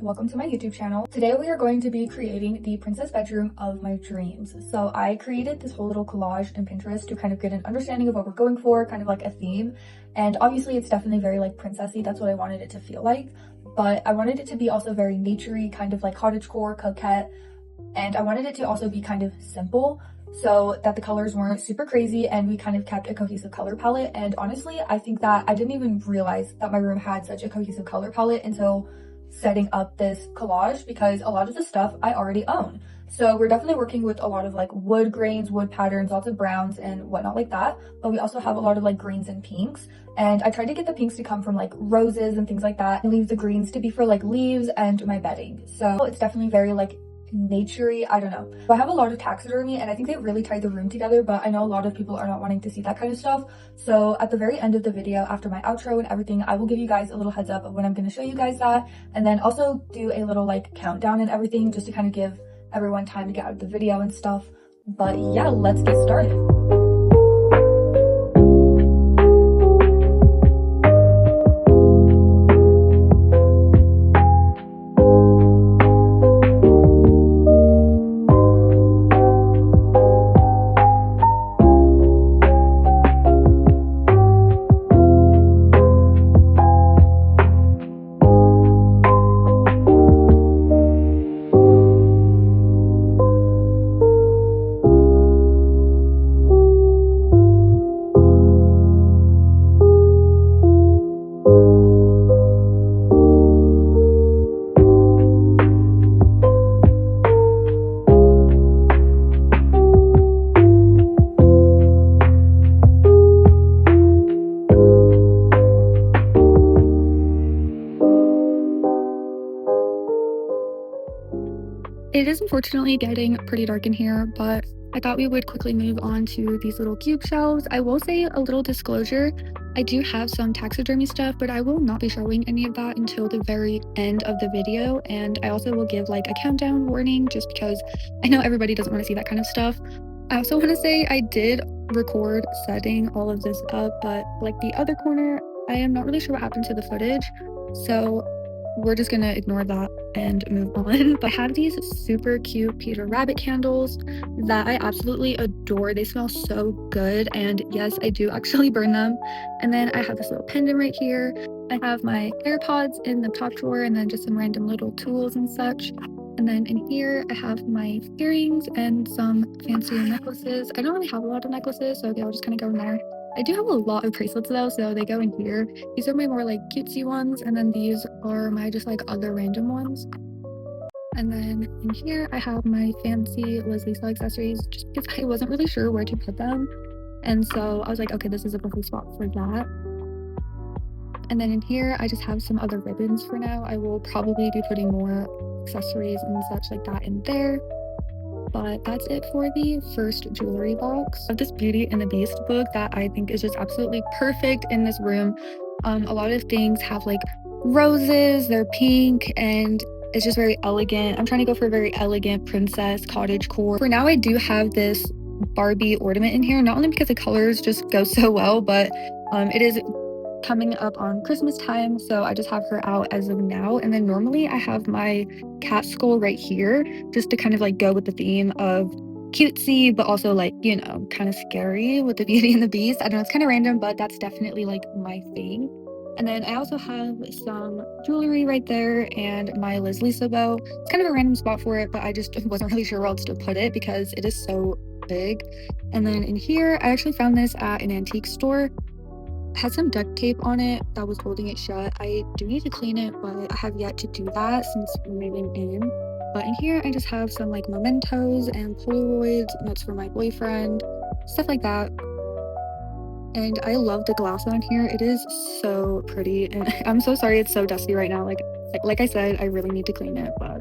welcome to my YouTube channel. Today we are going to be creating the princess bedroom of my dreams. So I created this whole little collage in Pinterest to kind of get an understanding of what we're going for, kind of like a theme. And obviously it's definitely very like princessy, that's what I wanted it to feel like. But I wanted it to be also very naturey, kind of like cottagecore, coquette. And I wanted it to also be kind of simple, so that the colors weren't super crazy and we kind of kept a cohesive color palette. And honestly, I think that I didn't even realize that my room had such a cohesive color palette until setting up this collage, because a lot of the stuff I already own. So we're definitely working with a lot of like wood grains, wood patterns, lots of browns and whatnot like that. But we also have a lot of like greens and pinks. And I tried to get the pinks to come from like roses and things like that, and leave the greens to be for like leaves and my bedding. So it's definitely very like naturey, I don't know. So I have a lot of taxidermy and I think they really tied the room together, but I know a lot of people are not wanting to see that kind of stuff. So at the very end of the video, after my outro and everything, I will give you guys a little heads up of when I'm going to show you guys that, and then also do a little like countdown and everything, just to kind of give everyone time to get out of the video and stuff. But yeah, let's get started. It is unfortunately getting pretty dark in here, but I thought we would quickly move on to these little cube shelves. I will say a little disclosure, I do have some taxidermy stuff, but I will not be showing any of that until the very end of the video. And I also will give like a countdown warning, just because I know everybody doesn't want to see that kind of stuff. I also want to say I did record setting all of this up, but like the other corner, I am not really sure what happened to the footage. So we're just gonna ignore that and move on. But I have these super cute Peter Rabbit candles that I absolutely adore. They smell so good, and yes, I do actually burn them. And then I have this little pendant right here. I have my AirPods in the top drawer, and then just some random little tools and such. And then in here I have my earrings and some fancier necklaces. I don't really have a lot of necklaces, so they'll just kind of go in there. I do have a lot of bracelets though, so they go in here. These are my more like cutesy ones, and then these are my just like other random ones. And then in here I have my fancy Liz Lisa accessories, just because I wasn't really sure where to put them. And so I was like, okay, this is a perfect spot for that. And then in here I just have some other ribbons for now. I will probably be putting more accessories and such like that in there. But that's it for the first jewelry box. I have this Beauty and the Beast book that I think is just absolutely perfect in this room. A lot of things have like roses, they're pink, and it's just very elegant. I'm trying to go for a very elegant princess cottage core. For now, I do have this Barbie ornament in here, not only because the colors just go so well, but it is coming up on Christmas time, so I just have her out as of now. And then normally I have my cat skull right here, just to kind of like go with the theme of cutesy, but also like, you know, kind of scary with the Beauty and the Beast. I don't know, it's kind of random, but that's definitely like my thing. And then I also have some jewelry right there and my Liz Lisa bow. It's kind of a random spot for it, but I just wasn't really sure where else to put it because it is so big. And then in here, I actually found this at an antique store. Had some duct tape on it that was holding it shut. I do need to clean it, but I have yet to do that since moving in. But in here I just have some like mementos and Polaroids, notes for my boyfriend, stuff like that. And I love the glass on here. It is so pretty, and I'm so sorry it's so dusty right now. Like I said, I really need to clean it, but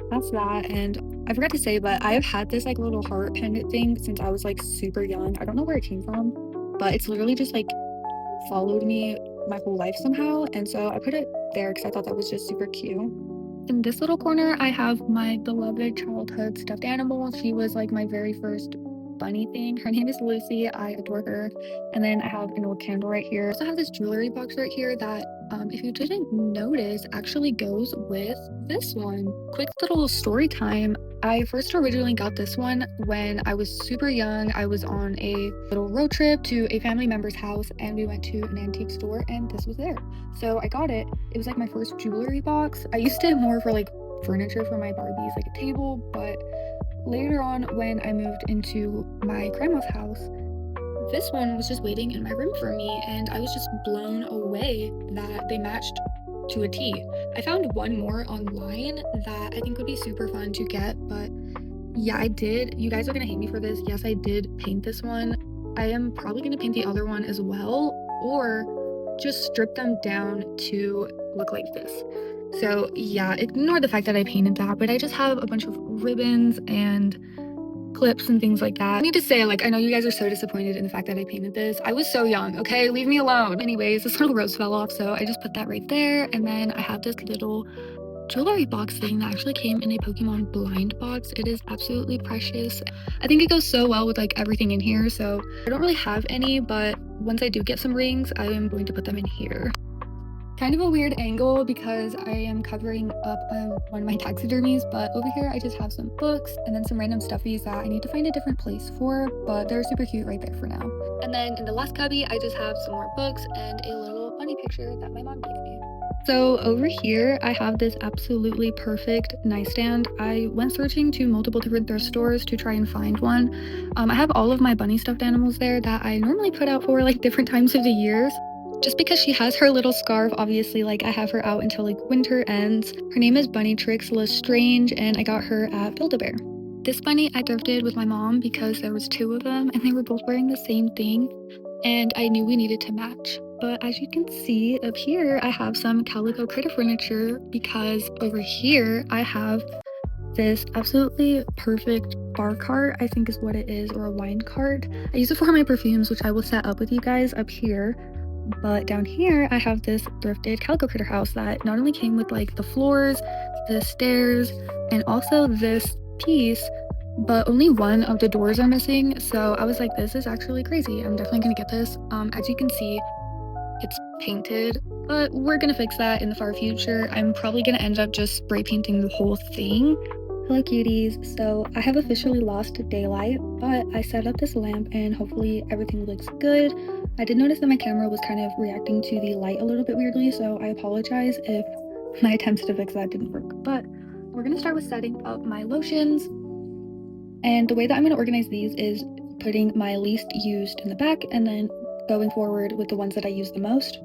that's that. And I forgot to say, but I've had this like little heart pendant thing since I was like super young. I don't know where it came from, but it's literally just like followed me my whole life somehow, and so I put it there because I thought that was just super cute. In this little corner I have my beloved childhood stuffed animal. She was like my very first bunny thing. Her name is Lucy. I adore her. And then I have an old candle right here. I also have this jewelry box right here that, if you didn't notice, actually goes with this one. Quick little story time. I first originally got this one when I was super young. I was on a little road trip to a family member's house and we went to an antique store and this was there. So I got it. It was like my first jewelry box. I used it more for like furniture for my Barbies, like a table, but later on when I moved into my grandma's house, this one was just waiting in my room for me and I was just blown away that they matched to a T. I found one more online that I think would be super fun to get, but yeah, I did. You guys are gonna hate me for this. Yes, I did paint this one. I am probably gonna paint the other one as well, or just strip them down to look like this. So yeah, ignore the fact that I painted that, but I just have a bunch of ribbons and clips and things like that. I need to say, like, I know you guys are so disappointed in the fact that I painted this. I was so young, okay? Leave me alone. Anyways, this little rose fell off, so I just put that right there. And then I have this little jewelry box thing that actually came in a Pokemon blind box. It is absolutely precious. I think it goes so well with like everything in here, so I don't really have any, but once I do get some rings, I am going to put them in here. Kind of a weird angle because I am covering up one of my taxidermies, but over here I just have some books and then some random stuffies that I need to find a different place for, but they're super cute right there for now. And then in the last cubby, I just have some more books and a little bunny picture that my mom gave me. So over here, I have this absolutely perfect nightstand. I went searching to multiple different thrift stores to try and find one. I have all of my bunny stuffed animals there that I normally put out for like different times of the years. Just because she has her little scarf, obviously, like I have her out until like winter ends. Her name is Bunny Tricks Lestrange, and I got her at Build-A-Bear. This bunny I thrifted with my mom because there was two of them and they were both wearing the same thing, and I knew we needed to match. But as you can see up here, I have some calico critter furniture because over here I have this absolutely perfect bar cart, I think is what it is, or a wine cart. I use it for my perfumes, which I will set up with you guys up here. But down here, I have this thrifted calico critter house that not only came with like the floors, the stairs, and also this piece, but only one of the doors are missing. So I was like, this is actually crazy. I'm definitely gonna get this. As you can see, it's painted, but we're gonna fix that in the far future. I'm probably gonna end up just spray painting the whole thing. Hello cuties. So I have officially lost daylight, but I set up this lamp and hopefully everything looks good. I did notice that my camera was kind of reacting to the light a little bit weirdly, so I apologize if my attempts to fix that didn't work. But we're gonna start with setting up my lotions. And the way that I'm gonna organize these is putting my least used in the back and then going forward with the ones that I use the most.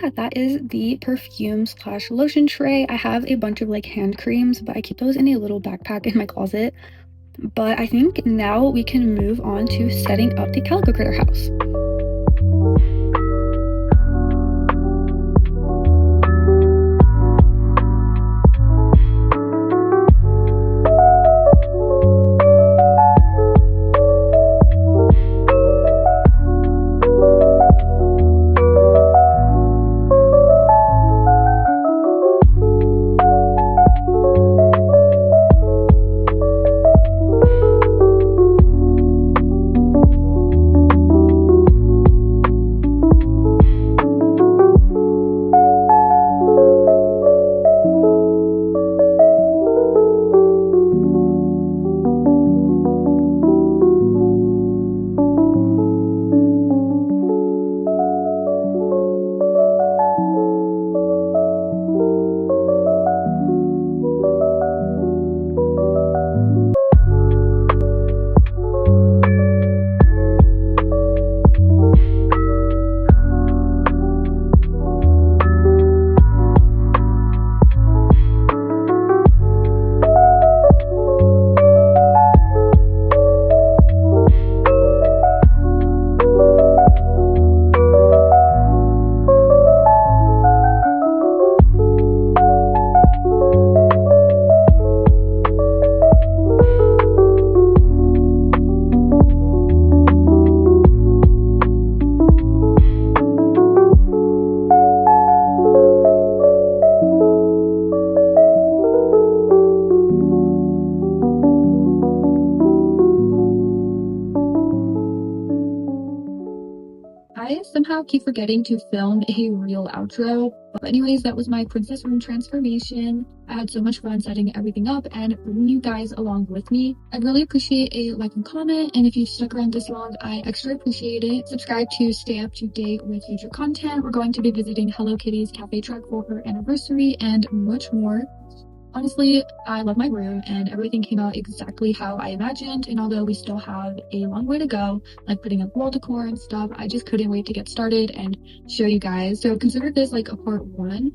yeah, that is the perfume slash lotion tray. I have a bunch of like hand creams, but I keep those in a little backpack in my closet. But I think now we can move on to setting up the Calico Critter house. I somehow keep forgetting to film a real outro. But anyways, that was my princess room transformation. I had so much fun setting everything up and bringing you guys along with me. I'd really appreciate a like and comment, and if you've stuck around this long, I extra appreciate it. Subscribe to stay up to date with future content. We're going to be visiting Hello Kitty's cafe truck for her anniversary and much more. Honestly, I love my room and everything came out exactly how I imagined, and although we still have a long way to go, like putting up wall decor and stuff, I just couldn't wait to get started and show you guys. So consider this like a part one.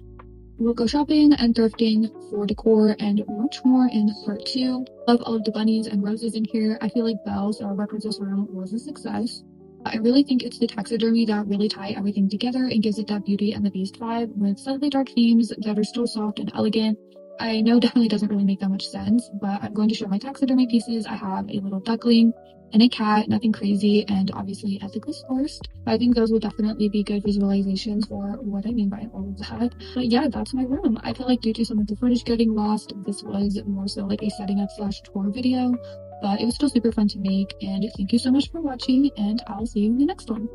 We'll go shopping and thrifting for decor and much more in part two. Love all of the bunnies and roses in here. I feel like Belle's our princess room was a success. I really think it's the taxidermy that really tie everything together and gives it that Beauty and the Beast vibe with slightly dark themes that are still soft and elegant. I know definitely doesn't really make that much sense, but I'm going to show my taxidermy pieces. I have a little duckling and a cat, nothing crazy, and obviously ethically sourced. I think those will definitely be good visualizations for what I mean by all of that. But yeah, that's my room. I feel like due to some of the footage getting lost, this was more so like a setting up slash tour video, but it was still super fun to make, and thank you so much for watching, and I'll see you in the next one.